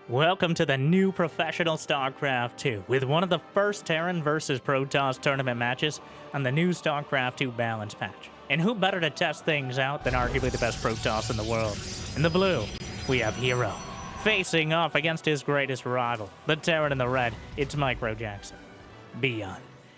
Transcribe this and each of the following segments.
Welcome to the new professional StarCraft 2, with one of the first Terran versus Protoss tournament matches on the new StarCraft 2 balance patch. And who better to test things out than arguably the best Protoss in the world? In the blue, we have Hero, facing off against his greatest rival, the Terran in the red, it's Micro Jackson. ByuN,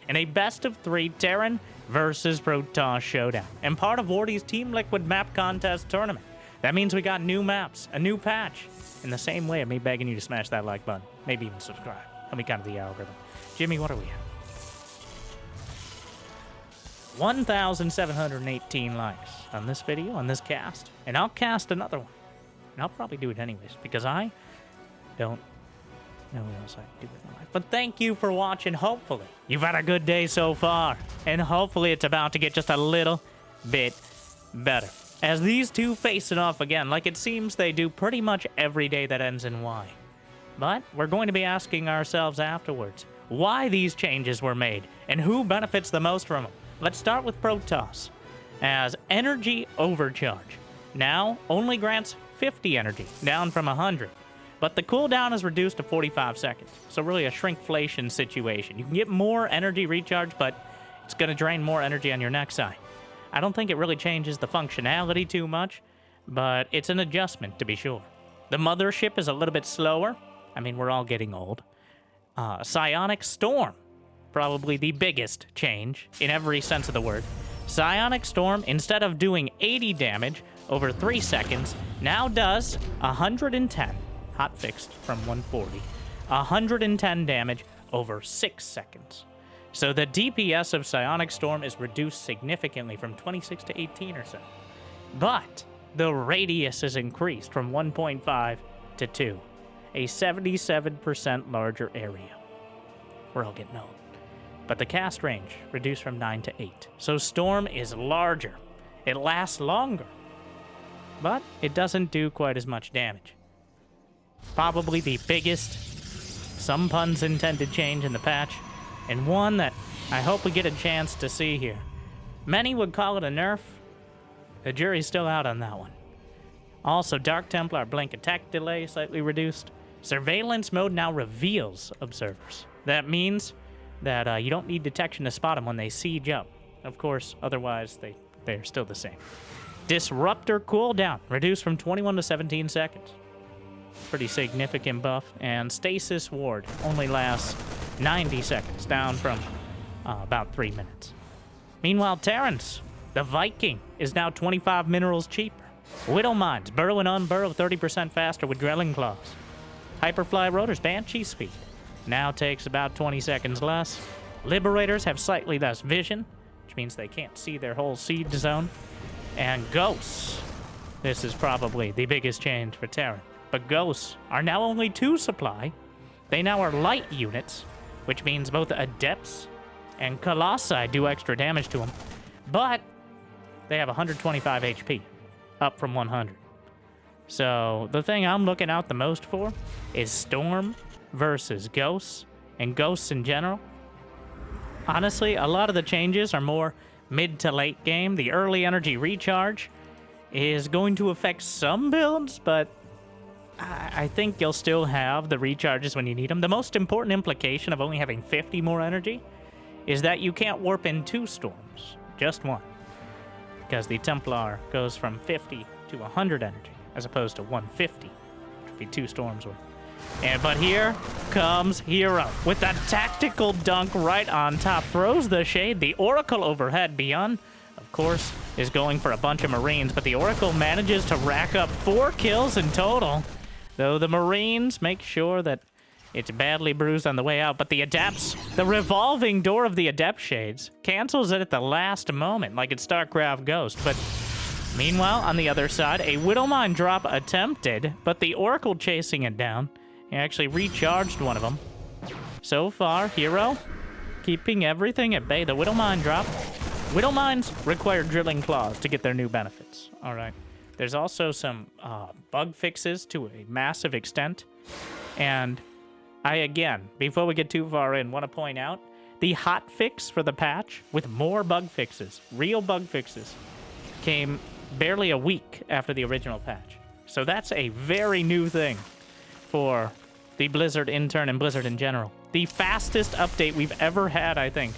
in a best-of-3 Terran versus Protoss showdown, and part of Wardy's Team Liquid map contest tournament. That means we got new maps, a new patch, in the same way of me begging you to smash that like button, maybe even subscribe. Help me kind of the algorithm. Jimmy, what are we at? 1,718 likes on this video, on this cast, and I'll cast another one. And I'll probably do it anyways, because I don't know what else I can do with my life. But thank you for watching. Hopefully, you've had a good day so far, and hopefully it's about to get just a little bit better. As these two face it off again, like it seems they do pretty much every day that ends in Y. But we're going to be asking ourselves afterwards why these changes were made and who benefits the most from them. Let's start with Protoss, as Energy Overcharge now only grants 50 energy, down from 100. But the cooldown is reduced to 45 seconds, so really a shrinkflation situation. You can get more energy recharge, but it's going to drain more energy on your next side. I don't think it really changes the functionality too much, but it's an adjustment to be sure. The mothership is a little bit slower. I mean, we're all getting old. Psi Storm, probably the biggest change in every sense of the word. Psi Storm, instead of doing 80 damage over 3 seconds, now does 110, hot fixed from 140, 110 damage over 6 seconds. So the DPS of Psi Storm is reduced significantly from 26 to 18 or so. But the radius is increased from 1.5 to 2, a 77% larger area. We're all getting old. But the cast range reduced from 9 to 8. So Storm is larger. It lasts longer. But it doesn't do quite as much damage. Probably the biggest, some puns intended, change in the patch, and one that I hope we get a chance to see here. Many would call it a nerf. The jury's still out on that one. Also, Dark Templar blink attack delay slightly reduced. Surveillance mode now reveals observers. That means that you don't need detection to spot them when they siege up. Of course, otherwise they're still the same. Disruptor cooldown reduced from 21 to 17 seconds. Pretty significant buff. And Stasis Ward only lasts 90 seconds, down from about 3 minutes. Meanwhile, Terrans, the Viking, is now 25 minerals cheaper. Widow Mines, burrow and unburrow 30% faster with drilling claws. Hyperfly Rotors, Banshee speed, now takes about 20 seconds less. Liberators have slightly less vision, which means they can't see their whole seed zone. And Ghosts, this is probably the biggest change for Terran. But Ghosts are now only 2 supply. They now are light units, which means both Adepts and Colossi do extra damage to them. But they have 125 HP, up from 100. So the thing I'm looking out the most for is Storm versus Ghosts, and Ghosts in general. Honestly, a lot of the changes are more mid to late game. The early energy recharge is going to affect some builds, but I think you'll still have the recharges when you need them. The most important implication of only having 50 more energy is that you can't warp in 2 storms, just 1. Because the Templar goes from 50 to 100 energy, as opposed to 150, which would be 2 storms worth. But here comes Hero with that tactical dunk right on top. Throws the shade. The Oracle overhead. ByuN, of course, is going for a bunch of Marines, but the Oracle manages to rack up 4 kills in total. Though the Marines make sure that it's badly bruised on the way out. But the Adepts, the revolving door of the Adept Shades, cancels it at the last moment, like it's StarCraft Ghost. But meanwhile, on the other side, a Widowmine drop attempted, but the Oracle chasing it down. He actually recharged one of them. So far, Hero keeping everything at bay. The Widowmine drop. Widowmines require drilling claws to get their new benefits. All right. There's also some bug fixes to a massive extent. And I, again, before we get too far in, want to point out the hot fix for the patch with more bug fixes, real bug fixes, came barely a week after the original patch. So that's a very new thing for the Blizzard intern and Blizzard in general. The fastest update we've ever had, I think,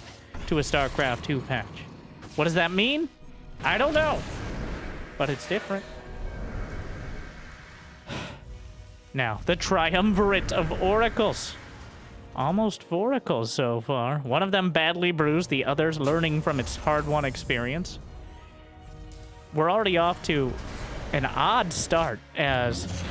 to a StarCraft 2 patch. What does that mean? I don't know. But it's different. Now, the triumvirate of oracles. Almost oracles so far. One of them badly bruised, the others learning from its hard-won experience. We're already off to an odd start, as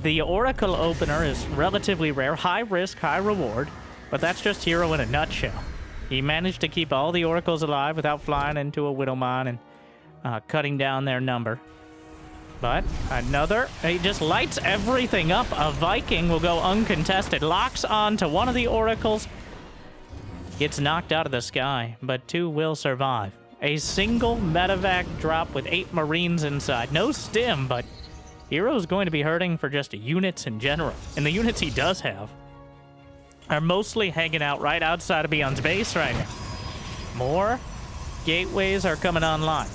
the Oracle opener is relatively rare. High risk, high reward. But that's just Hero in a nutshell. He managed to keep all the Oracles alive without flying into a Widowmine and cutting down their number. But another, he just lights everything up. A Viking will go uncontested, locks on to one of the Oracles, gets knocked out of the sky, but 2 will survive. A single medevac drop with 8 Marines inside. No stim, but Hero's going to be hurting for just units in general. And the units he does have are mostly hanging out right outside of ByuN's base right now. More gateways are coming online.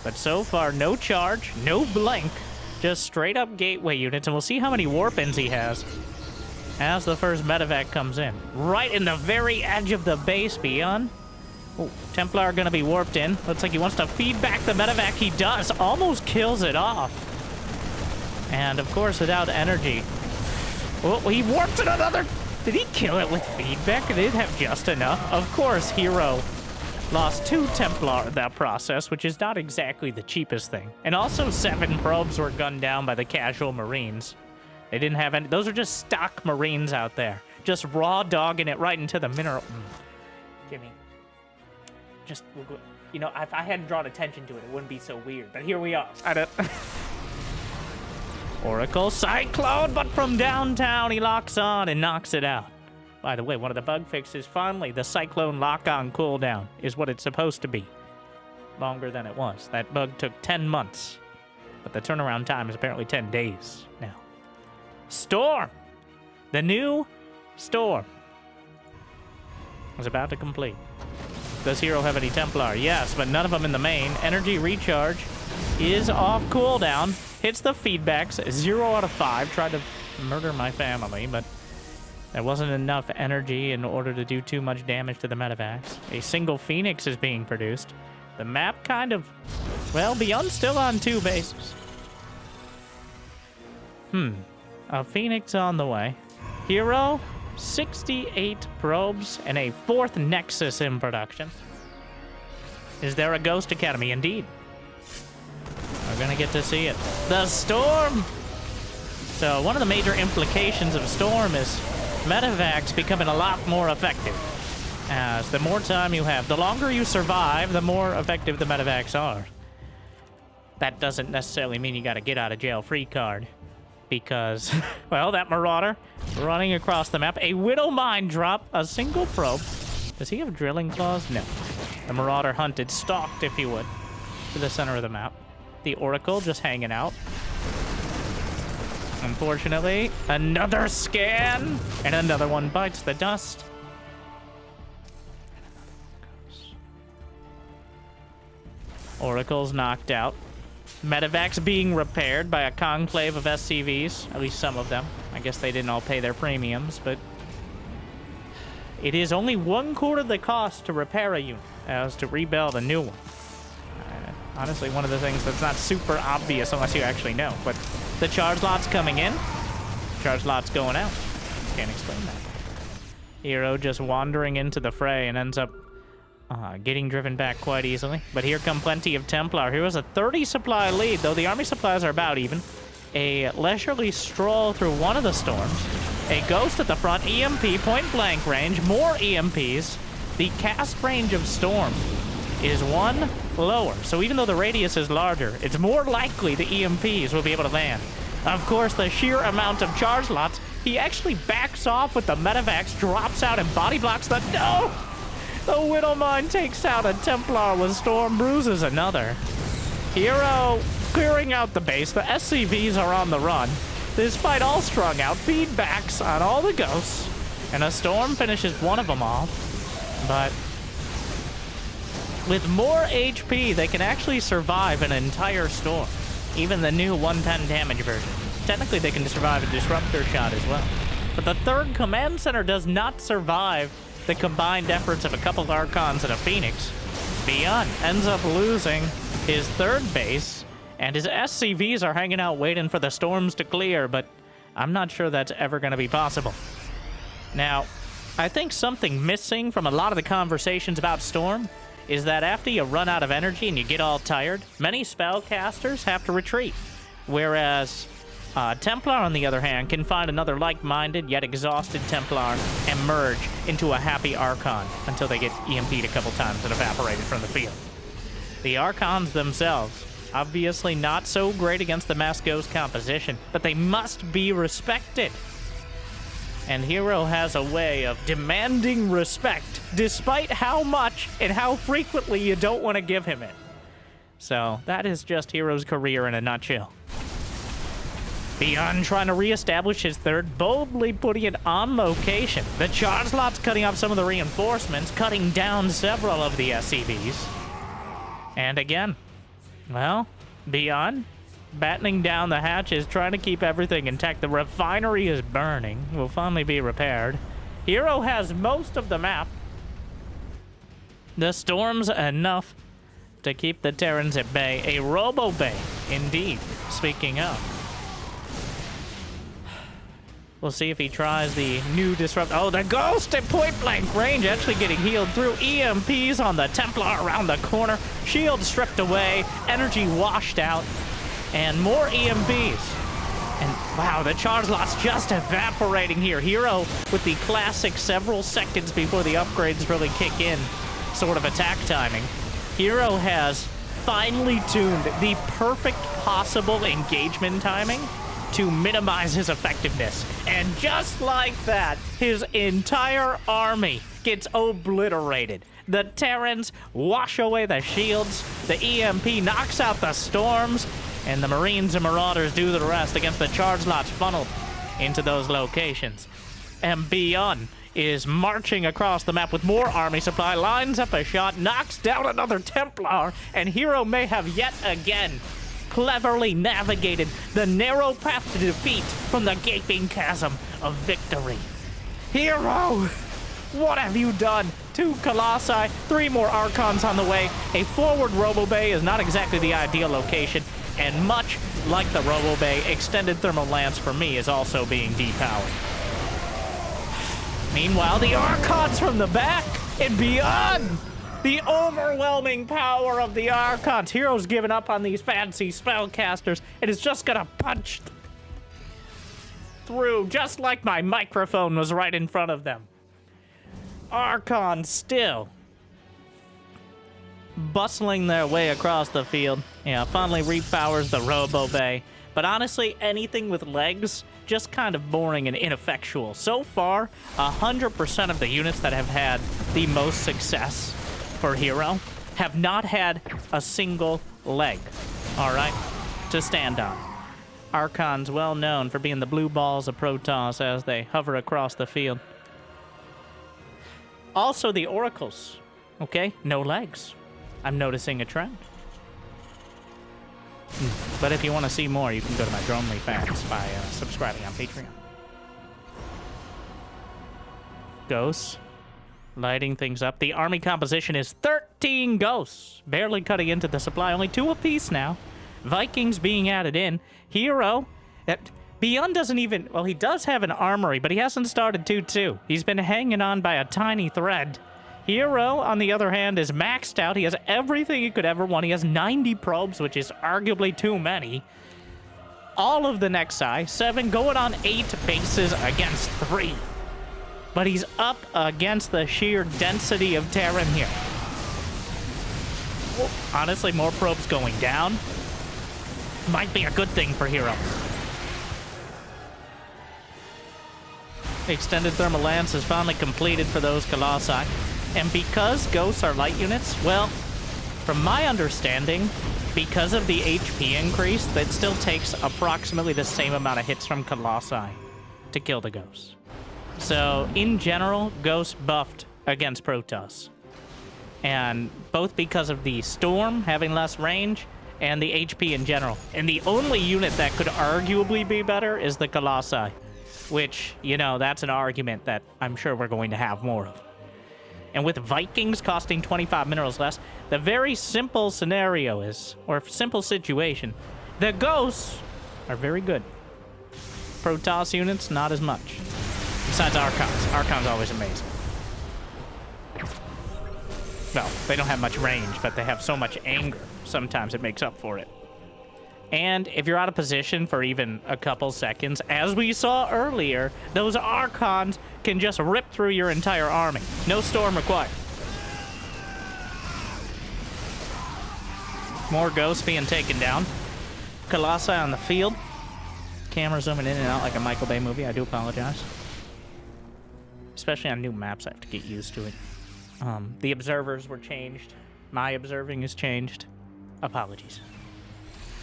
But so far, no charge, no blink, just straight up gateway units. And we'll see how many warp-ins he has as the first medevac comes in. Right in the very edge of the base, ByuN. Oh, Templar gonna be warped in. Looks like he wants to feed back the medevac. He does, almost kills it off. And of course, without energy. Oh, he warped in another. Did he kill it with feedback? It didn't have just enough. Of course, Hero lost 2 Templar in that process, which is not exactly the cheapest thing. And also 7 probes were gunned down by the casual Marines. They didn't have any. Those are just stock Marines out there. Just raw dogging it right into the mineral. Jimmy. Just, you know, if I hadn't drawn attention to it, it wouldn't be so weird. But here we are. I don't... Oracle Cyclone, but from downtown, he locks on and knocks it out. By the way, one of the bug fixes, finally, the Cyclone lock-on cooldown is what it's supposed to be. Longer than it was. That bug took 10 months. But the turnaround time is apparently 10 days now. Storm! The new Storm is about to complete. Does Hero have any Templar? Yes, but none of them in the main. Energy recharge is off cooldown. Hits the feedbacks, 0 out of 5. Tried to murder my family, but there wasn't enough energy in order to do too much damage to the medevacs. A single Phoenix is being produced. The map kind of, well, ByuN's still on 2 bases. A Phoenix on the way. Hero, 68 probes and a 4th Nexus in production. Is there a Ghost Academy? Indeed. We're gonna get to see it. The Storm! So one of the major implications of Storm is medevacs becoming a lot more effective. As the more time you have, the longer you survive, the more effective the medevacs are. That doesn't necessarily mean you got a get out of jail free card. Because, well, that Marauder running across the map. A Widowmine drop, a single probe. Does he have drilling claws? No. The Marauder hunted, stalked, if you would, to the center of the map. The Oracle just hanging out. Unfortunately, another scan, and another one bites the dust. Oracle's knocked out. Medevacs being repaired by a conclave of SCVs, at least some of them. I guess they didn't all pay their premiums, but it is only 1/4 the cost to repair a unit as to rebuild a new one. Honestly, one of the things that's not super obvious unless you actually know, but the charge lot's coming in, charge lot's going out. Can't explain that. Hero just wandering into the fray and ends up getting driven back quite easily. But here come plenty of Templar. Here was a 30 supply lead, though the army supplies are about even. A leisurely stroll through one of the storms. A Ghost at the front, EMP, point blank range, more EMPs. The cast range of Storm is 1 lower. So even though the radius is larger, it's more likely the EMPs will be able to land. Of course, the sheer amount of charge lots, he actually backs off with the medevacs, drops out and body blocks the... No! The Widowmine takes out a Templar with Storm, bruises another. Hero clearing out the base. The SCVs are on the run. Despite all strung out, feedbacks on all the Ghosts. And a Storm finishes one of them off. But with more HP, they can actually survive an entire storm. Even the new 110 damage version. technically they can survive a disruptor shot as well. But the third command center does not survive the combined efforts of a couple Archons and a Phoenix. ByuN ends up losing his third base, and his SCVs are hanging out waiting for the storms to clear, but I'm not sure that's ever going to be possible. Now, I think something missing from a lot of the conversations about Storm is that after you run out of energy and you get all tired, many spellcasters have to retreat, whereas Templar, on the other hand, can find another like-minded yet exhausted Templar and merge into a happy Archon until they get EMP'd a couple times and evaporated from the field. The Archons themselves, obviously not so great against the Mass Ghost composition, but they must be respected. And Hero has a way of demanding respect, despite how much and how frequently you don't want to give him it. So that is just Hero's career in a nutshell. ByuN trying to reestablish his third, boldly putting it on location. The charge lot's cutting off some of the reinforcements, cutting down several of the SCVs. And again, well, ByuN battening down the hatches, trying to keep everything intact. The refinery is burning. Will finally be repaired. Hero has most of the map. The storm's enough to keep the Terrans at bay. A robo-bay, indeed, speaking of. We'll see if he tries the new disrupt. Oh, the Ghost at point-blank range, actually getting healed through. EMPs on the Templar around the corner. Shield stripped away. Energy washed out. And more EMPs. And wow, the charge lot's just evaporating here. Hero with the classic several seconds before the upgrades really kick in sort of attack timing. Hero has finely tuned the perfect possible engagement timing to minimize his effectiveness. And just like that, his entire army gets obliterated. The Terrans wash away the shields, the EMP knocks out the storms, and the Marines and Marauders do the rest against the charge lots funneled into those locations. And ByuN is marching across the map with more army supply, lines up a shot, knocks down another Templar, and Hero may have yet again cleverly navigated the narrow path to defeat from the gaping chasm of victory. Hero, what have you done? 2 Colossi, 3 more Archons on the way. A forward Robo-Bay is not exactly the ideal location, and much like the Robo-Bay, Extended Thermal Lance for me is also being depowered. Meanwhile, the Archons from the back and ByuN. The overwhelming power of the Archons. Hero's given up on these fancy spellcasters and is just gonna punch through, just like my microphone was right in front of them. Archons still bustling their way across the field. Yeah, finally repowers the Robo-Bay. But honestly, anything with legs, just kind of boring and ineffectual. So far, 100% of the units that have had the most success for Hero have not had a single leg, all right, to stand on. Archons well known for being the blue balls of Protoss as they hover across the field. Also the Oracles, okay, no legs. I'm noticing a trend. But if you want to see more, you can go to my Dronely Facts by subscribing on Patreon. Ghosts. Lighting things up. The army composition is 13 ghosts. Barely cutting into the supply. Only 2 apiece now. Vikings being added in. Hero. ByuN doesn't even... Well, he does have an armory, but he hasn't started 2-2. He's been hanging on by a tiny thread. Hero, on the other hand, is maxed out. He has everything he could ever want. He has 90 probes, which is arguably too many. All of the Nexi. 7 going on 8 bases against 3. But he's up against the sheer density of Terran here. Honestly, more probes going down might be a good thing for Hero. The Extended Thermal Lance is finally completed for those Colossi. And because Ghosts are light units, well, from my understanding, because of the HP increase, that still takes approximately the same amount of hits from Colossi to kill the Ghosts. So, in general, Ghost buffed against Protoss. And both because of the Storm having less range and the HP in general. And the only unit that could arguably be better is the Colossi, which, you know, that's an argument that I'm sure we're going to have more of. And with Vikings costing 25 minerals less, the very simple scenario is, or simple situation, the Ghosts are very good. Protoss units, not as much. Besides Archons. Archons always amazing. Well, they don't have much range, but they have so much anger. Sometimes it makes up for it. And if you're out of position for even a couple seconds, as we saw earlier, those Archons can just rip through your entire army. No storm required. More Ghosts being taken down. Colossi on the field. Camera zooming in and out like a Michael Bay movie. I do apologize. Especially on new maps, I have to get used to it. The observers were changed. My observing is changed. Apologies.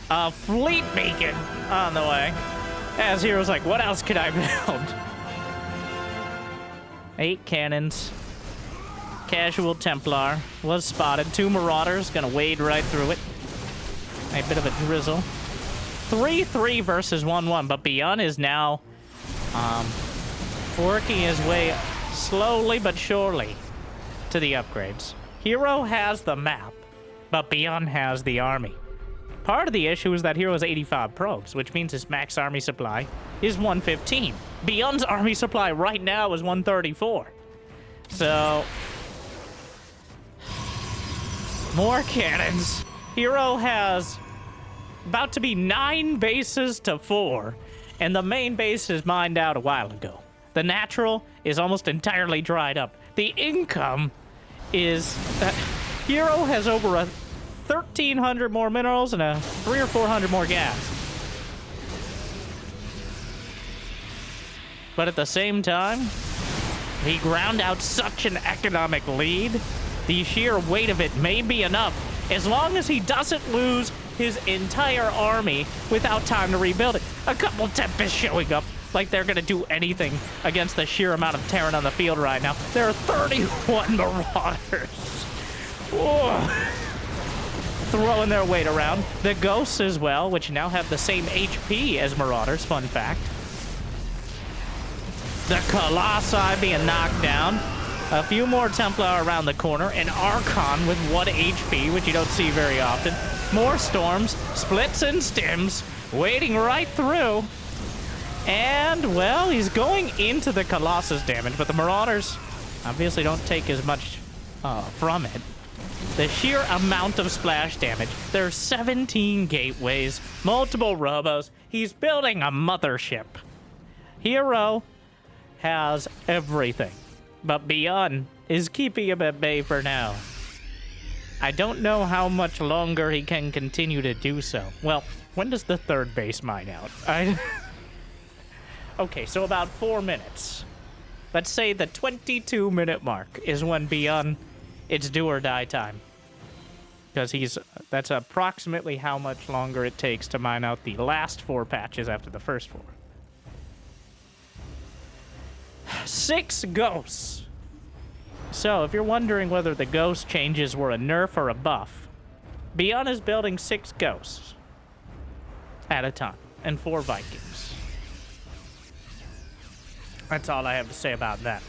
A fleet beacon on the way. As Hero's like, what else could I build? 8 cannons. Casual Templar was spotted. 2 Marauders, gonna wade right through it. A bit of a drizzle. 3-3 versus 1-1, but ByuN is now working his way slowly but surely to the upgrades. Hero has the map, but ByuN has the army. Part of the issue is that Hero has 85 probes, which means his max army supply is 115. ByuN's army supply right now is 134. So, more cannons. Hero has about to be 9 bases to 4, and the main base is mined out a while ago. The natural is almost entirely dried up. The income is that Hero has over 1,300 more minerals and 300 or 400 more gas. But at the same time, he ground out such an economic lead. The sheer weight of it may be enough as long as he doesn't lose his entire army without time to rebuild it. A couple Tempests showing up like they're gonna do anything against the sheer amount of Terran on the field right now. There are 31 Marauders. Whoa. Throwing their weight around. The Ghosts as well, which now have the same HP as Marauders, fun fact. The Colossi being knocked down. A few more Templar around the corner. An Archon with 1 HP, which you don't see very often. More Storms, splits and stims, wading right through. And, well, he's going into the Colossus damage, but the Marauders obviously don't take as much from it. The sheer amount of splash damage. There's 17 gateways, multiple robos. He's building a mothership. Hero has everything, but ByuN is keeping him at bay for now. I don't know how much longer he can continue to do so. Well, when does the 3rd base mine out? Okay, so about 4 minutes. Let's say the 22-minute mark is when ByuN, it's do or die time. Because that's approximately how much longer it takes to mine out the last 4 patches after the first 4. 6 Ghosts. So, if you're wondering whether the Ghost changes were a nerf or a buff, ByuN is building 6 Ghosts at a time, and 4 Vikings. That's all I have to say about that.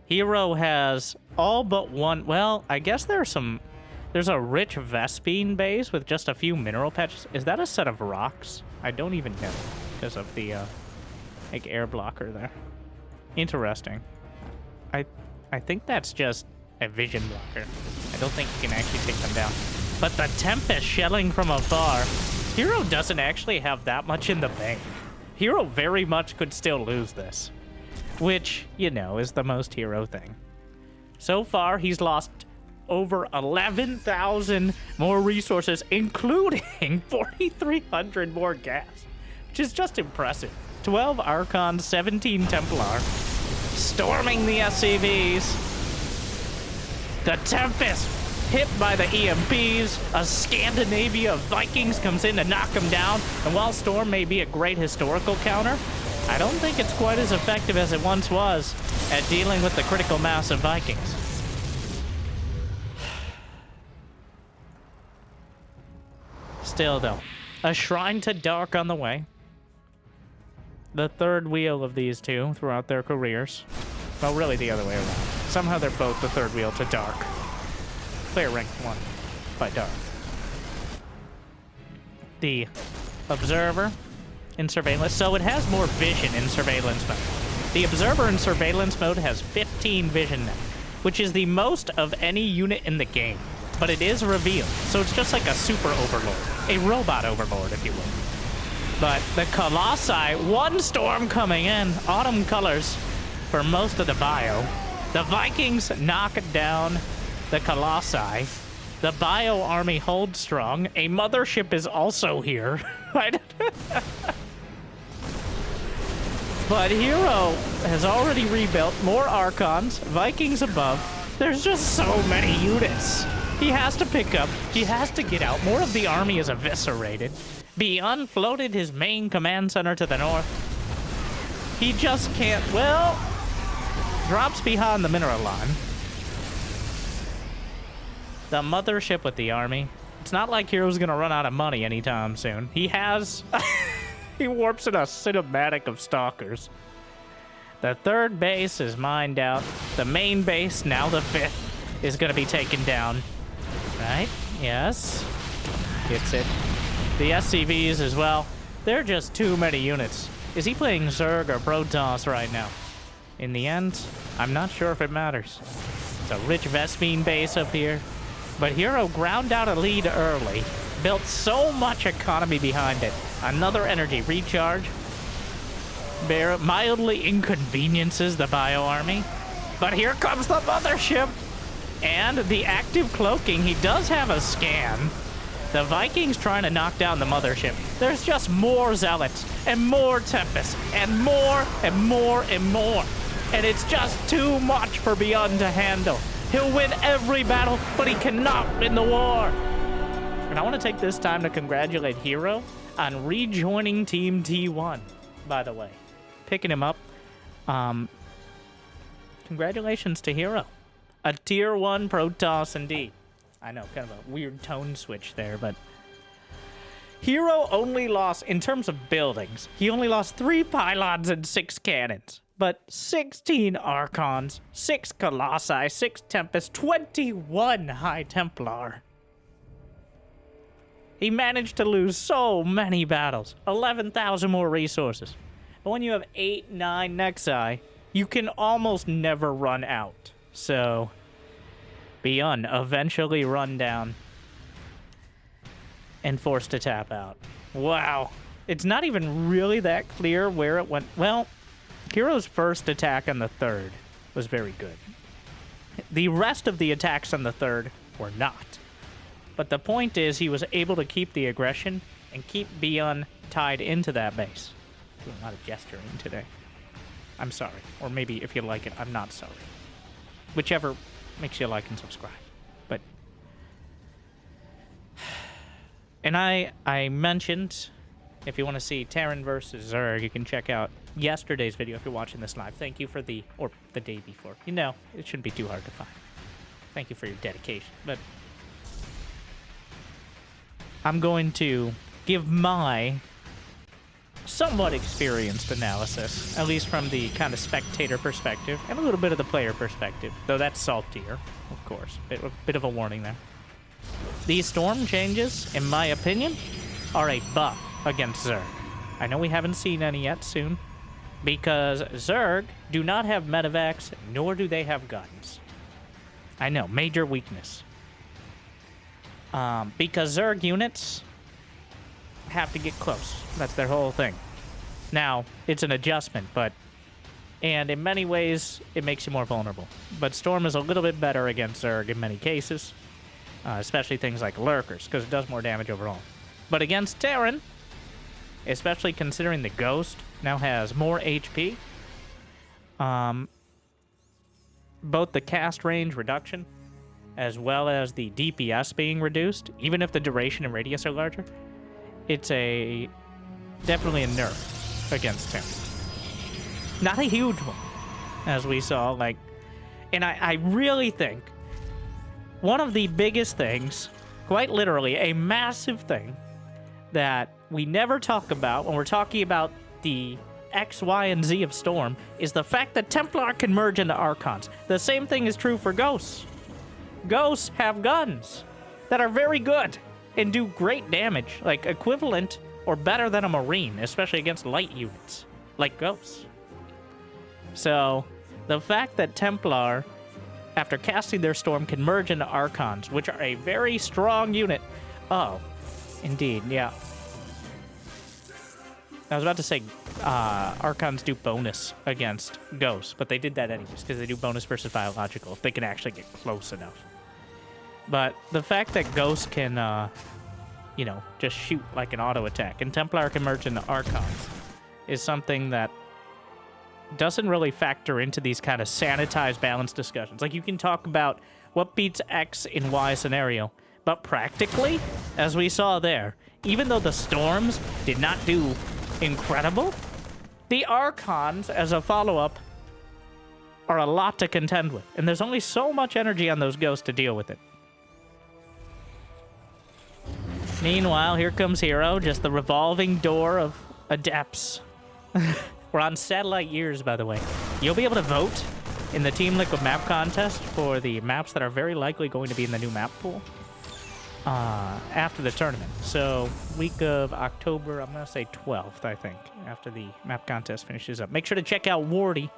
Hero has all but 1. Well, I guess there's a rich Vespine base with just a few mineral patches. Is that a set of rocks? I don't even know because of the like air blocker there. Interesting. I think that's just a vision blocker. I don't think you can actually take them down. But the Tempest shelling from afar. Hero doesn't actually have that much in the bank. Hero very much could still lose this, which, you know, is the most Hero thing. So far, he's lost over 11,000 more resources, including 4,300 more gas, which is just impressive. 12 Archons, 17 Templar, storming the SCVs. The Tempest hit by the EMPs. A Scandinavia of Vikings comes in to knock him down. And while Storm may be a great historical counter, I don't think it's quite as effective as it once was at dealing with the critical mass of Vikings. still, though. A Shrine to Dark on the way. The third wheel of these two throughout their careers. Well, really the other way around. Somehow they're both the third wheel to Dark. Player ranked 1 by Dark. The Observer in Surveillance. So it has more vision in Surveillance mode. The Observer in Surveillance mode has 15 vision now, which is the most of any unit in the game. But it is revealed, so it's just like a super overlord. A robot overlord, if you will. But the Colossi, one storm coming in, autumn colors for most of the bio. The Vikings knock down the Colossi. The bio army holds strong. A mothership is also here. But Hero has already rebuilt more Archons, Vikings above. There's just so many units. He has to pick up, he has to get out. More of the army is eviscerated. ByuN floated his main command center to the north. He just can't, well, drops behind the mineral line. The mothership with the army. It's not like Hero's gonna run out of money anytime soon. He has, he warps in a cinematic of stalkers. The third base is mined out. The main base, now the fifth, is gonna be taken down. Right? Yes. Gets it. The SCVs as well. They're just too many units. Is he playing Zerg or Protoss right now? In the end, I'm not sure if it matters. It's a rich Vespene base up here. But Hero ground out a lead early. Built so much economy behind it. Another energy recharge. Mildly inconveniences the bio army. But here comes the mothership. And the active cloaking, he does have a scan. The Vikings trying to knock down the mothership. There's just more Zealots, and more Tempests, and more, and more, and more. And it's just too much for ByuN to handle. He'll win every battle, but he cannot win the war. And I want to take this time to congratulate Hero on rejoining Team T1, by the way. Picking him up. Congratulations to Hero. A tier 1 Protoss indeed. I know, kind of a weird tone switch there, but Hero only lost, in terms of buildings, he only lost 3 pylons and 6 cannons, but 16 Archons, 6 Colossi, 6 Tempests, 21 High Templar. He managed to lose so many battles, 11,000 more resources. But when you have 8, 9 Nexi, you can almost never run out. So, ByuN eventually run down and forced to tap out. Wow. It's not even really that clear where it went. Well, Hero's first attack on the third was very good. The rest of the attacks on the third were not. But the point is he was able to keep the aggression and keep ByuN tied into that base. Doing a lot of gesturing today. I'm sorry. Or maybe if you like it, I'm not sorry. Whichever makes you like and subscribe. But and I mentioned if you want to see Terran versus Zerg, you can check out yesterday's video if you're watching this live. Thank you for the day before. You know, it shouldn't be too hard to find. Thank you for your dedication. But I'm going to give my somewhat experienced analysis, at least from the kind of spectator perspective, and a little bit of the player perspective, though that's saltier, of course. Bit of a warning there. These storm changes, in my opinion, are a buff against Zerg. I know we haven't seen any yet soon, because Zerg do not have medevacs, nor do they have guns. I know, major weakness. Because Zerg units have to get close. That's their whole thing. Now, it's an adjustment, and in many ways, it makes you more vulnerable. But Storm is a little bit better against Zerg in many cases, especially things like Lurkers, because it does more damage overall. But against Terran, especially considering the Ghost now has more HP, both the cast range reduction, as well as the DPS being reduced, even if the duration and radius are larger, it's definitely a nerf against him. Not a huge one, as we saw, and I really think one of the biggest things, quite literally a massive thing, that we never talk about when we're talking about the X, Y, and Z of Storm is the fact that Templar can merge into Archons. The same thing is true for Ghosts. Ghosts have guns that are very good and do great damage, like equivalent or better than a Marine, especially against light units, like Ghosts. So, the fact that Templar, after casting their Storm, can merge into Archons, which are a very strong unit. Oh, indeed, yeah. I was about to say Archons do bonus against Ghosts, but they did that anyways, because they do bonus versus biological, if they can actually get close enough. But the fact that Ghosts can, you know, just shoot like an auto attack, and Templar can merge into Archons, is something that doesn't really factor into these kind of sanitized balance discussions. Like, you can talk about what beats X in Y scenario, but practically, as we saw there, even though the Storms did not do incredible, the Archons, as a follow-up, are a lot to contend with, and there's only so much energy on those Ghosts to deal with it. Meanwhile, here comes Hero, just the revolving door of Adepts. We're on satellite years, by the way. You'll be able to vote in the Team Liquid map contest for the maps that are very likely going to be in the new map pool after the tournament. So, week of October, I'm going to say 12th, I think, after the map contest finishes up. Make sure to check out Wardy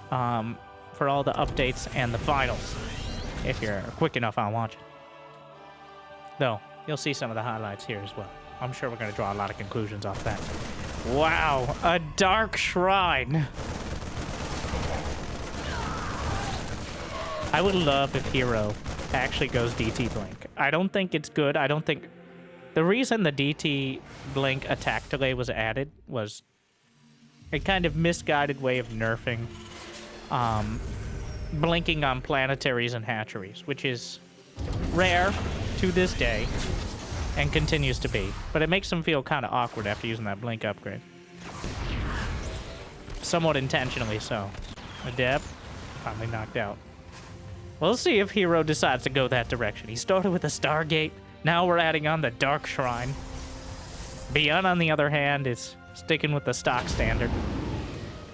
for all the updates and the finals, if you're quick enough on watching. Though, you'll see some of the highlights here as well. I'm sure we're going to draw a lot of conclusions off that. Wow, a Dark Shrine. I would love if Hero actually goes DT Blink. I don't think it's good. I don't think... The reason the DT Blink attack delay was added was a kind of misguided way of nerfing blinking on planetaries and hatcheries, which is rare to this day and continues to be. But it makes them feel kind of awkward after using that blink upgrade. Somewhat intentionally so. Adept, finally knocked out. We'll see if Hero decides to go that direction. He started with a Stargate. Now we're adding on the Dark Shrine. ByuN, on the other hand, is sticking with the stock standard.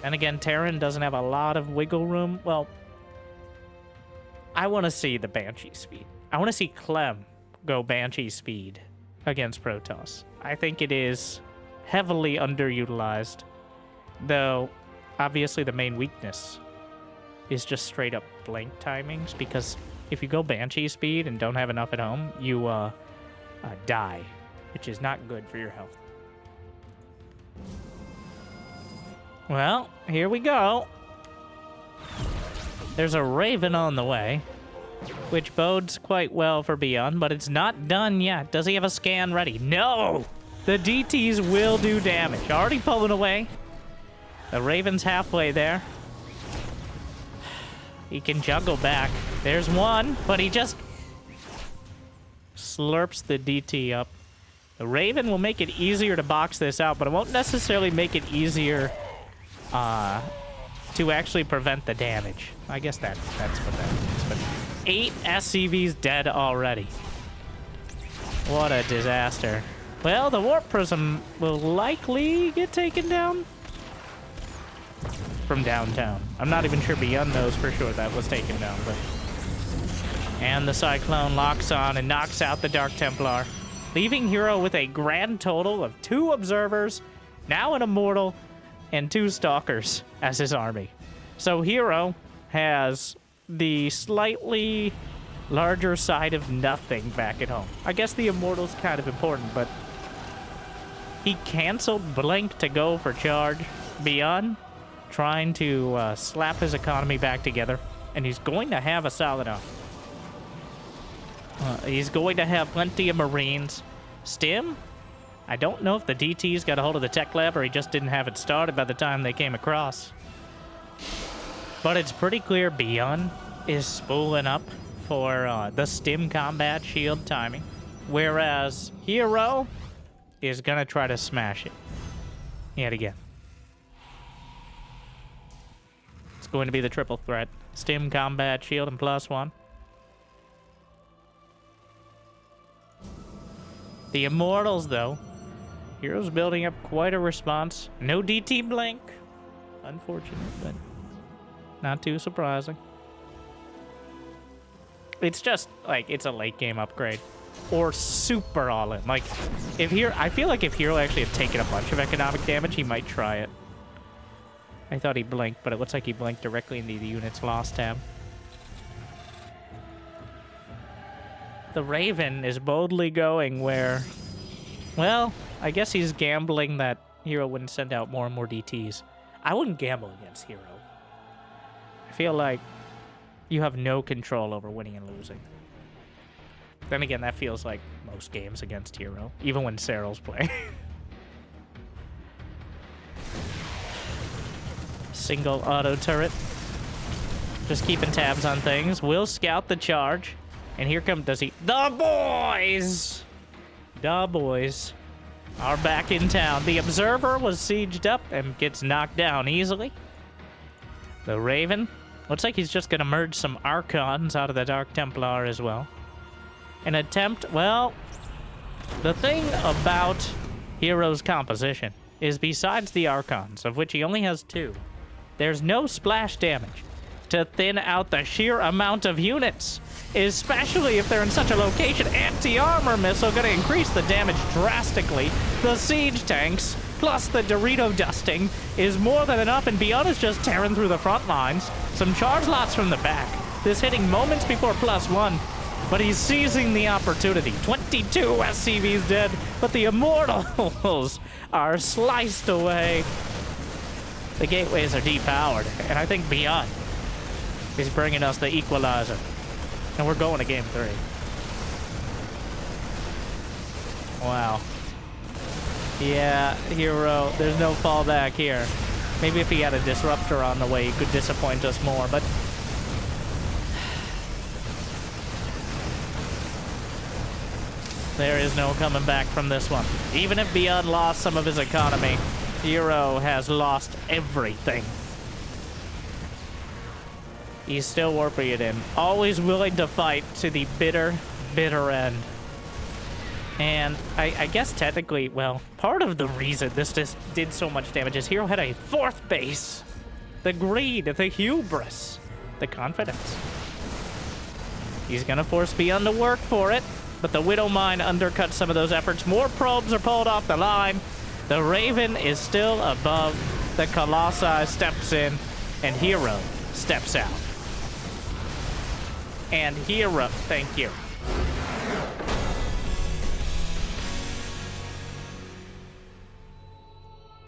And again, Terran doesn't have a lot of wiggle room. Well, I want to see the Banshee speed. I want to see Clem go Banshee speed against Protoss. I think it is heavily underutilized. Though, obviously the main weakness is just straight up blink timings, because if you go Banshee speed and don't have enough at home, you die, which is not good for your health. Well, here we go. There's a Raven on the way, which bodes quite well for ByuN, but it's not done yet. Does he have a scan ready? No! The DTs will do damage. Already pulling away. The Raven's halfway there. He can juggle back. There's one, but he just slurps the DT up. The Raven will make it easier to box this out, but it won't necessarily make it easier to actually prevent the damage. I guess that's what that means. But 8 SCVs dead already. What a disaster. Well, the Warp Prism will likely get taken down from downtown. I'm not even sure ByuN knows for sure that was taken down, but... And the Cyclone locks on and knocks out the Dark Templar, leaving Hero with a grand total of 2 Observers, now an Immortal, and 2 Stalkers as his army. So Hero has the slightly larger side of nothing back at home. I guess the Immortal's kind of important, but he canceled Blink to go for charge. ByuN trying to slap his economy back together, and he's going to have a solid army. He's going to have plenty of Marines. Stim? I don't know if the DT's got a hold of the tech lab or he just didn't have it started by the time they came across. But it's pretty clear ByuN is spooling up for the Stim combat shield timing, whereas Hero is going to try to smash it yet again. It's going to be the triple threat. Stim, combat, shield, and +1. The Immortals, though, Hero's building up quite a response. No DT blink. Unfortunate, but not too surprising. It's just, like, it's a late game upgrade. Or super all-in. Like, if Hero... I feel like if Hero actually had taken a bunch of economic damage, he might try it. I thought he blinked, but it looks like he blinked directly into the unit's loss tab. The Raven is boldly going where... Well, I guess he's gambling that Hero wouldn't send out more and more DTs. I wouldn't gamble against Hero. I feel like you have no control over winning and losing. Then again, that feels like most games against Hero, even when Cyril's playing. Single auto turret. Just keeping tabs on things. Will scout the charge. And here comes, does he? The boys! The boys are back in town. The Observer was sieged up and gets knocked down easily. The Raven, looks like he's just going to merge some Archons out of the Dark Templar as well. An attempt, well, the thing about Hero's composition is besides the Archons, of which he only has 2, there's no splash damage to thin out the sheer amount of units. Especially if they're in such a location. Anti-armor missile gonna increase the damage drastically. The siege tanks, plus the Dorito dusting, is more than enough, and ByuN is just tearing through the front lines. Some charge lots from the back. This hitting moments before +1, but he's seizing the opportunity. 22 SCVs dead, but the Immortals are sliced away. The gateways are depowered, and I think ByuN is bringing us the equalizer. And we're going to game 3. Wow. Yeah, Hero, there's no fallback here. Maybe if he had a disruptor on the way, he could disappoint us more, but... There is no coming back from this one. Even if ByuN lost some of his economy, Hero has lost everything. He's still warping it in. Always willing to fight to the bitter, bitter end. And I guess technically, well, part of the reason this just did so much damage is Hero had a 4th base. The greed, the hubris, the confidence. He's gonna force ByuN to work for it, but the Widow Mine undercuts some of those efforts. More probes are pulled off the line. The Raven is still above. The Colossi steps in, and Hero steps out. And Hero, thank you.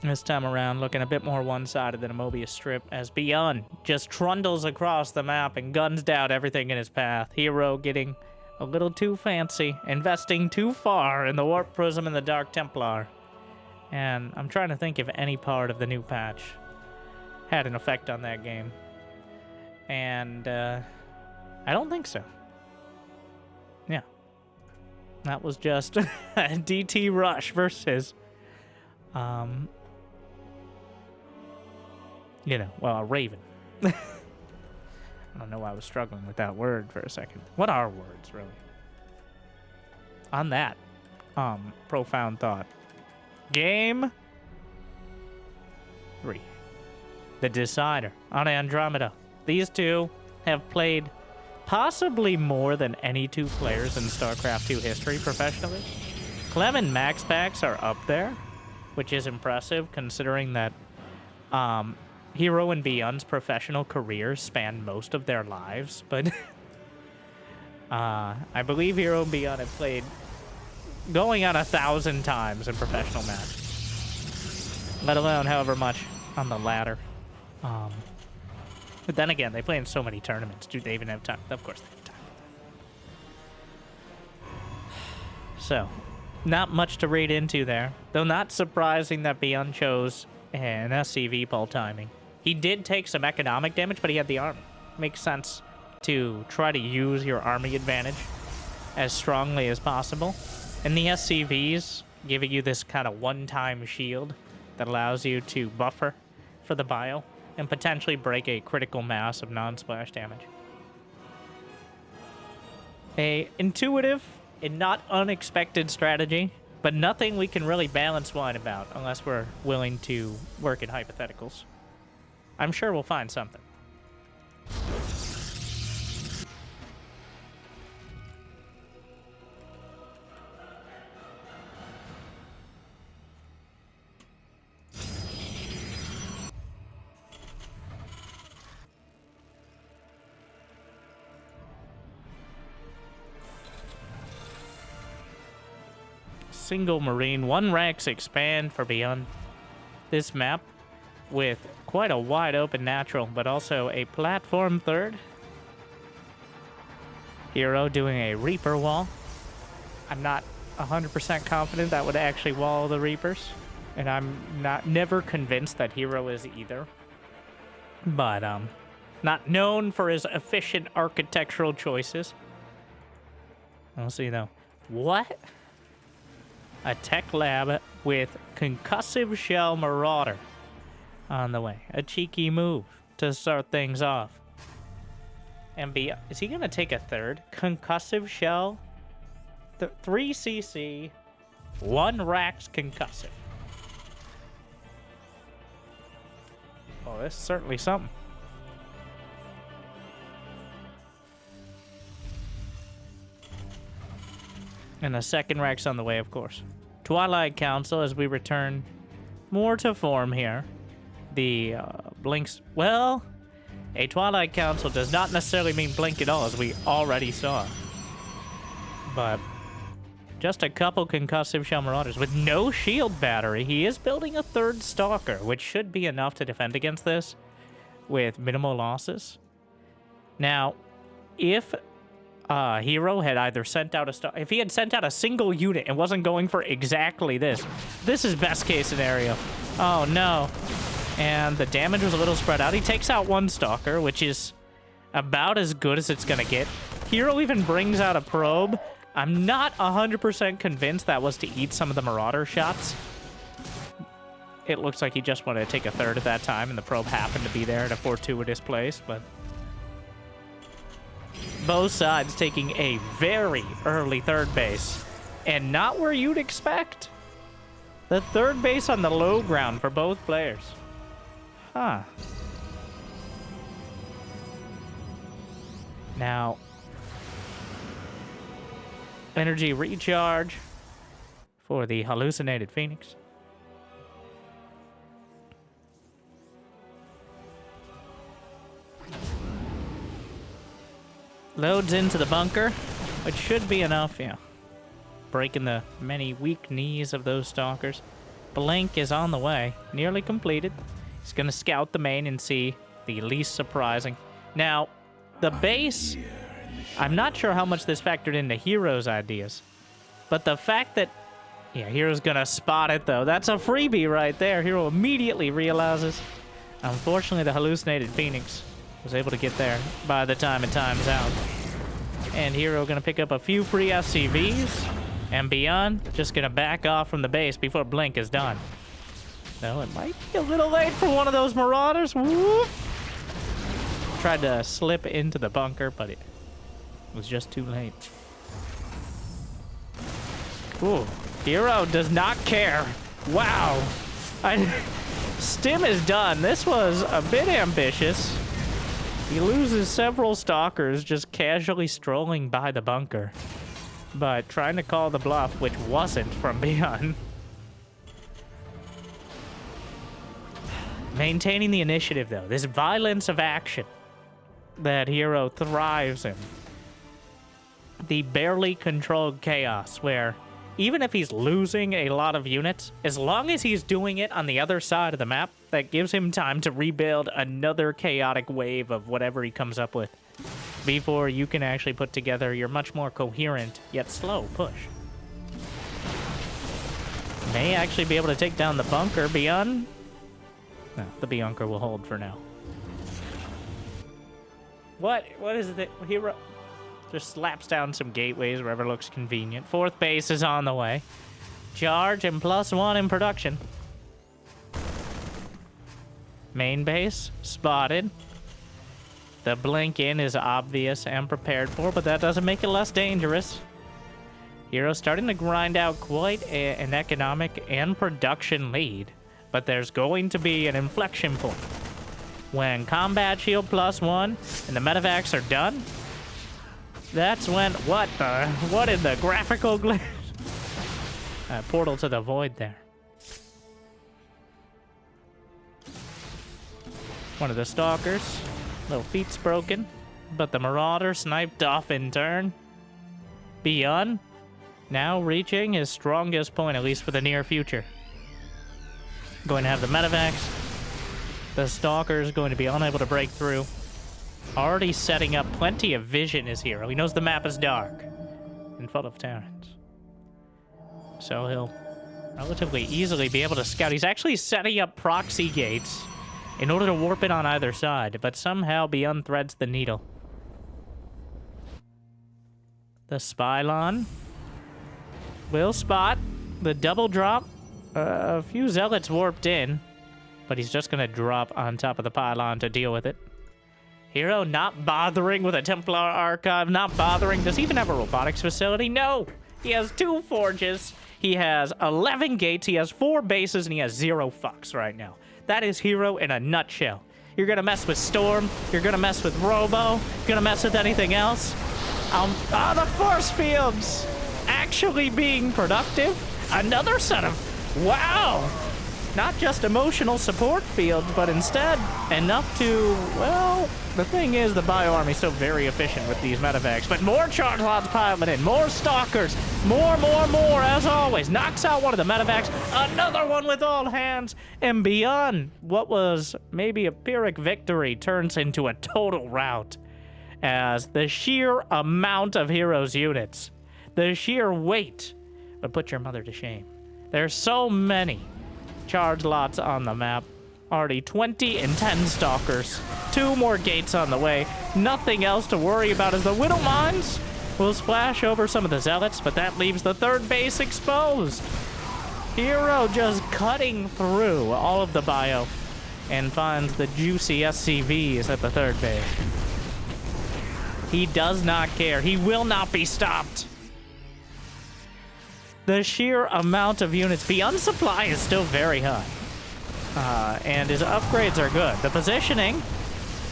This time around, looking a bit more one-sided than a Mobius strip, as ByuN just trundles across the map and guns down everything in his path. Hero getting a little too fancy, investing too far in the Warp Prism and the Dark Templar. And I'm trying to think if any part of the new patch had an effect on that game. And, I don't think so. Yeah. That was just a DT rush versus, you know, well, a Raven. I don't know why I was struggling with that word for a second. What are words, really? On that, profound thought. Game 3. The Decider on Andromeda. These two have played possibly more than any 2 players in StarCraft 2 history professionally. Clem and Max Packs are up there, which is impressive considering that Hero and ByuN's professional careers span most of their lives, but I believe Hero and ByuN have played going on 1,000 times in professional matches, let alone however much on the ladder. But then again, they play in so many tournaments. Do they even have time? Of course they have time. So, not much to read into there. Though not surprising that ByuN chose an SCV pull timing. He did take some economic damage, but he had the army. Makes sense to try to use your army advantage as strongly as possible. And the SCVs giving you this kind of one-time shield that allows you to buffer for the bio and potentially break a critical mass of non-splash damage. A intuitive and not unexpected strategy But nothing we can really balance wine about unless we're willing to work in hypotheticals. I'm sure we'll find something. Single Marine, 1 Rex expand for ByuN. This map with quite a wide open natural, but also a platform third. Hero doing a Reaper wall. I'm not 100% confident that would actually wall the Reapers, and I'm never convinced that Hero is either. But not known for his efficient architectural choices. We'll see though. What? A tech lab with concussive shell marauder on the way. A cheeky move to start things off. And is he gonna take a third? Concussive shell, 3 CC, 1 Rax concussive. Oh, this is certainly something. And a second Rex on the way, of course. Twilight Council as we return more to form here. The blinks... Well, a Twilight Council does not necessarily mean blink at all, as we already saw. But just a couple concussive shell marauders with no shield battery. He is building a third Stalker, which should be enough to defend against this with minimal losses. Now, if... Hero had either sent out if he had sent out a single unit and wasn't going for exactly this is best case scenario. Oh no. And the damage was a little spread out. He takes out 1 Stalker, which is about as good as it's gonna get. Hero even brings out a probe. I'm not 100% convinced that was to eat some of the Marauder shots. It looks like he just wanted to take a third at that time, and the probe happened to be there at a fortuitous place, but... Both sides taking a very early third base. And not where you'd expect. The third base on the low ground for both players. Huh. Now, energy recharge for the hallucinated Phoenix. Loads into the bunker, which should be enough, yeah. Breaking the many weak knees of those Stalkers. Blink is on the way, nearly completed. He's gonna scout the main and see the least surprising. Now, the base, I'm not sure how much this factored into Hero's ideas, but the fact that, yeah, Hero's gonna spot it though. That's a freebie right there. Hero immediately realizes. Unfortunately, the hallucinated Phoenix was able to get there by the time it times out. And Hero gonna pick up a few free SCVs, and ByuN just gonna back off from the base before Blink is done. No, it might be a little late for one of those Marauders. Whoop. Tried to slip into the bunker, but it was just too late. Ooh, Hero does not care. Wow. Stim is done. This was a bit ambitious. He loses several Stalkers just casually strolling by the bunker. But trying to call the bluff, which wasn't from ByuN. Maintaining the initiative, though. This violence of action that Hero thrives in. The barely controlled chaos, where even if he's losing a lot of units, as long as he's doing it on the other side of the map, that gives him time to rebuild another chaotic wave of whatever he comes up with before you can actually put together your much more coherent yet slow push. May actually be able to take down the bunker. ByuN? No, the ByuNker will hold for now. What is it? Hero just slaps down some gateways wherever looks convenient. 4th base is on the way. Charge and +1 in production. Main base spotted. The blink in is obvious and prepared for, but that doesn't make it less dangerous. Hero's starting to grind out quite an economic and production lead, but there's going to be an inflection point. When Combat Shield +1 and the Medivacs are done, that's when, what in the graphical glitch? Portal to the void there. One of the Stalkers, little feet's broken, but the Marauder sniped off in turn. ByuN now reaching his strongest point, at least for the near future. Going to have the Medivacs. The Stalker is going to be unable to break through. Already setting up plenty of vision as hero. He knows the map is dark and full of Terrans. So he'll relatively easily be able to scout. He's actually setting up proxy gates in order to warp it on either side, but somehow ByuN threads the needle. The Spylon will spot the double drop. A few Zealots warped in, but he's just going to drop on top of the pylon to deal with it. Hero not bothering with a Templar Archive, not bothering. Does he even have a robotics facility? No! He has 2 forges, he has 11 gates, he has 4 bases, and he has 0 fucks right now. That is Hero in a nutshell. You're gonna mess with Storm, you're gonna mess with Robo, you're gonna mess with anything else. The force fields actually being productive. Another set of, wow! Not just emotional support fields, but instead enough to, well, the thing is the bio army is still very efficient with these medevacs, but more charge lots piling in, more stalkers, more, as always. Knocks out one of the medevacs, another one with all hands, and ByuN, what was maybe a Pyrrhic victory turns into a total rout, as the sheer amount of Heroes units, the sheer weight, would put your mother to shame. There's so many charge lots on the map. Already 20 and 10 stalkers. 2 more gates on the way. Nothing else to worry about as the Widow Mines will splash over some of the Zealots, but that leaves the 3rd base exposed. Hero just cutting through all of the bio and finds the juicy SCVs at the 3rd base. He does not care. He will not be stopped. The sheer amount of units. ByuN's supply is still very high. And his upgrades are good. The positioning,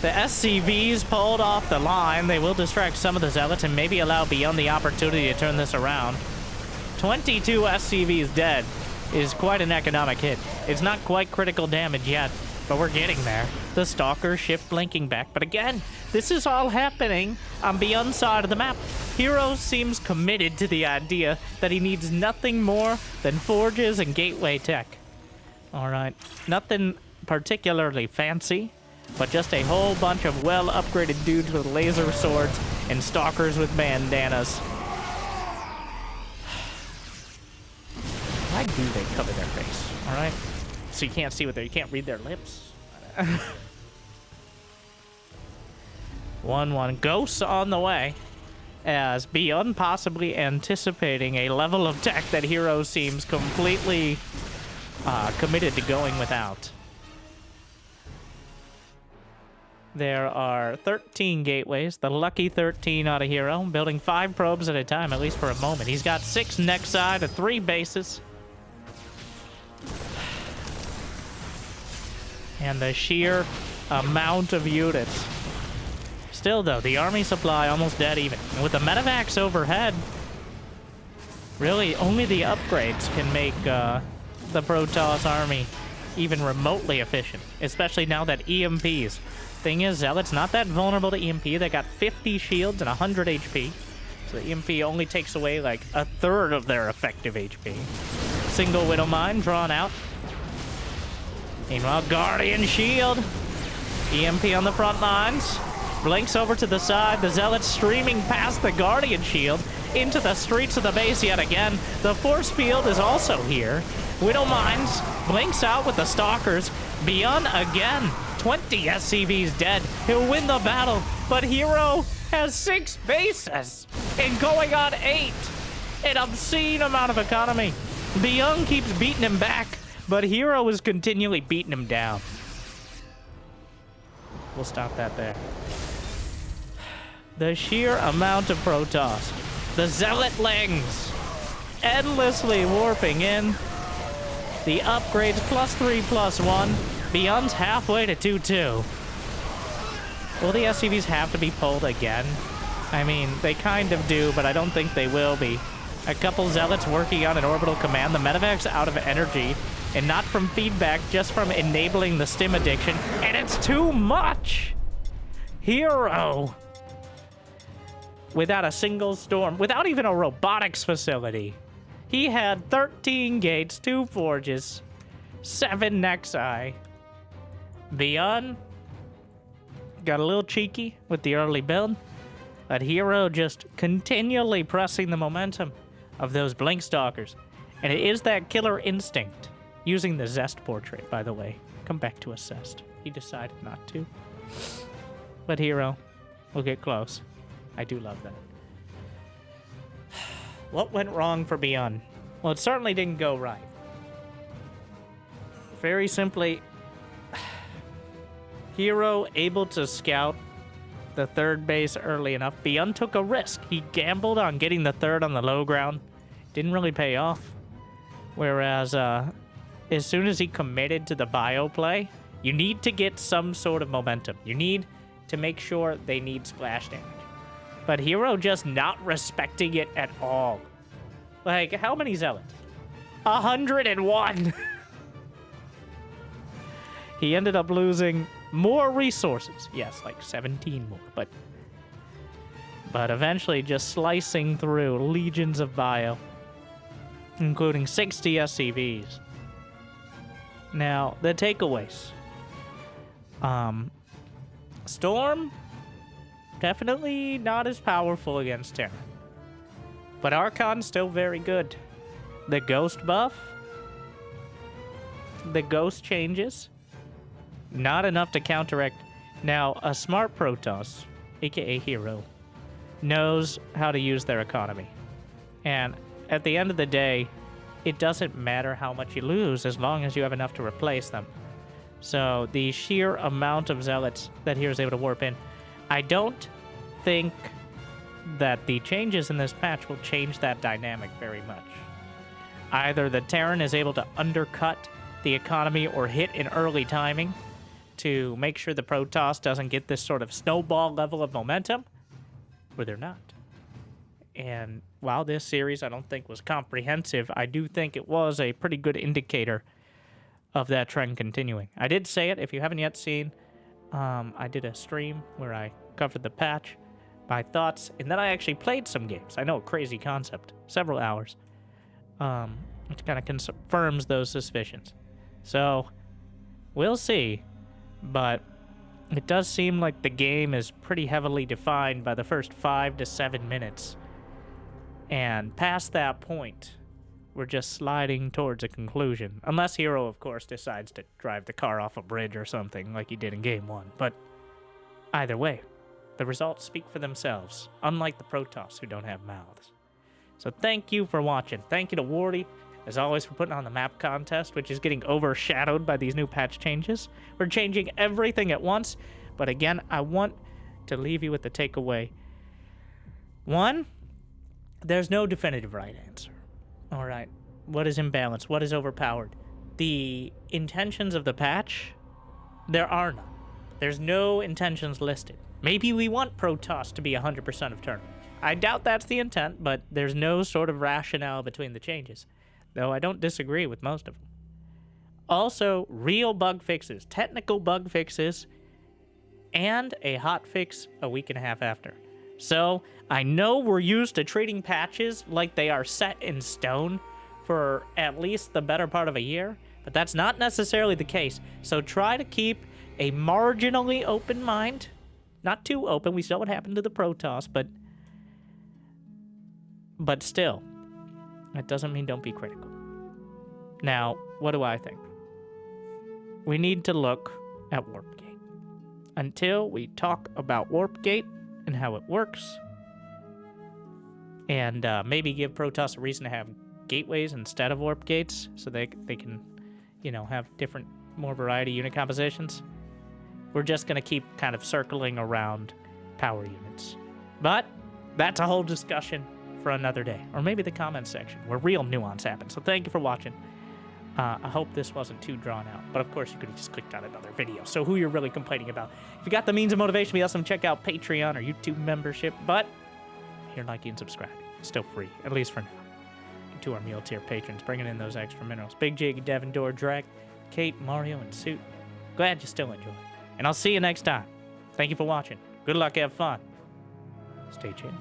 the SCVs pulled off the line. They will distract some of the Zealots and maybe allow ByuN the opportunity to turn this around. 22 SCVs dead is quite an economic hit. It's not quite critical damage yet, but we're getting there. The Stalker shift blinking back, but again, this is all happening on ByuN's side of the map. Hero seems committed to the idea that he needs nothing more than forges and gateway tech. Alright, nothing particularly fancy, but just a whole bunch of well-upgraded dudes with laser swords and stalkers with bandanas. Why do they cover their face? Alright? So you can't see what you can't read their lips. 1-1. Ghosts on the way, as ByuN possibly anticipating a level of tech that Hero seems completely committed to going without. There are 13 gateways, the lucky 13 out of Hero, building 5 probes at a time, at least for a moment. He's got 6 next side of 3 bases. And the sheer amount of units. Still, though, the army supply almost dead even. And with the medevacs overhead, really only the upgrades can make the Protoss army even remotely efficient, especially now that EMPs. Thing is, Zealot's not that vulnerable to EMP. They got 50 shields and 100 HP. So the EMP only takes away like 1/3 of their effective HP. Single Widow Mine drawn out. Meanwhile, Guardian Shield. EMP on the front lines. Blinks over to the side. The Zealots streaming past the Guardian Shield into the streets of the base yet again. The force field is also here. Widow Mines blinks out with the Stalkers. ByuN again. 20 SCVs dead. He'll win the battle, but Hero has 6 bases and going on 8. An obscene amount of economy. ByuN keeps beating him back, but Hero is continually beating him down. We'll stop that there. The sheer amount of Protoss. The Zealotlings endlessly warping in. The upgrades +3/+1. ByuN's halfway to 2-2. Will the SCVs have to be pulled again? I mean, they kind of do, but I don't think they will be. A couple zealots working on an orbital command. The medevac's out of energy, and not from feedback, just from enabling the stim addiction, and it's too much! Hero! Without a single storm, without even a robotics facility. He had 13 gates, 2 forges, 7 Nexi. ByuN got a little cheeky with the early build, but Hero just continually pressing the momentum of those Blink Stalkers. And it is that killer instinct. Using the Zest portrait, by the way. Come back to assist. He decided not to. But Hero will get close. I do love that. What went wrong for ByuN? Well, it certainly didn't go right. Very simply, Hero able to scout the third base early enough. ByuN took a risk. He gambled on getting the third on the low ground. Didn't really pay off. Whereas, as soon as he committed to the bio play, you need to get some sort of momentum. You need to make sure they need splash damage. But Hero just not respecting it at all. Like, how many zealots? 101! He ended up losing more resources. Yes, like 17 more, but eventually just slicing through legions of bio, including 60 SCVs. Now, the takeaways. Storm, definitely not as powerful against Terran. But Archon's still very good. The Ghost buff, the Ghost changes, not enough to counteract. Now, a smart Protoss, aka Hero, knows how to use their economy. And at the end of the day, it doesn't matter how much you lose as long as you have enough to replace them. So the sheer amount of zealots that Hero's able to warp in, I don't think that the changes in this patch will change that dynamic very much. Either the Terran is able to undercut the economy or hit in early timing to make sure the Protoss doesn't get this sort of snowball level of momentum, or they're not. And while this series I don't think was comprehensive, I do think it was a pretty good indicator of that trend continuing. I did say it, if you haven't yet seen, I did a stream where I covered the patch, my thoughts, and then I actually played some games. I know, a crazy concept, several hours, which kind of confirms those suspicions. So, we'll see, but it does seem like the game is pretty heavily defined by the first 5 to 7 minutes. And past that point, we're just sliding towards a conclusion. Unless Hero, of course, decides to drive the car off a bridge or something like he did in Game 1. But either way, the results speak for themselves, unlike the Protoss who don't have mouths. So thank you for watching. Thank you to Wardy, as always, for putting on the map contest, which is getting overshadowed by these new patch changes. We're changing everything at once. But again, I want to leave you with the takeaway. 1, there's no definitive right answer. All right, what is imbalanced? What is overpowered? The intentions of the patch, there are none. There's no intentions listed. Maybe we want Protoss to be 100% of turn. I doubt that's the intent, but there's no sort of rationale between the changes, though I don't disagree with most of them. Also, real bug fixes, technical bug fixes, and a hot fix a week and a half after. So, I know we're used to treating patches like they are set in stone for at least the better part of a year, but that's not necessarily the case. So try to keep a marginally open mind. Not too open, we saw what happened to the Protoss, but still, that doesn't mean don't be critical. Now, what do I think? We need to look at Warpgate. Until we talk about Warpgate and how it works, and maybe give Protoss a reason to have gateways instead of warp gates, so they can, you know, have different, more variety unit compositions. We're just going to keep kind of circling around power units. But that's a whole discussion for another day. Or maybe the comments section where real nuance happens. So thank you for watching. I hope this wasn't too drawn out. But of course, you could have just clicked on another video. So who you're really complaining about. If you got the means of motivation, be awesome. Check out Patreon or YouTube membership. But if you're liking and subscribing, it's still free, at least for now. To our meal tier patrons, bringing in those extra minerals. Big Jig, Devin, Dor, Drake, Kate, Mario, and Suit. Glad you still enjoy. And I'll see you next time. Thank you for watching. Good luck, have fun. Stay tuned.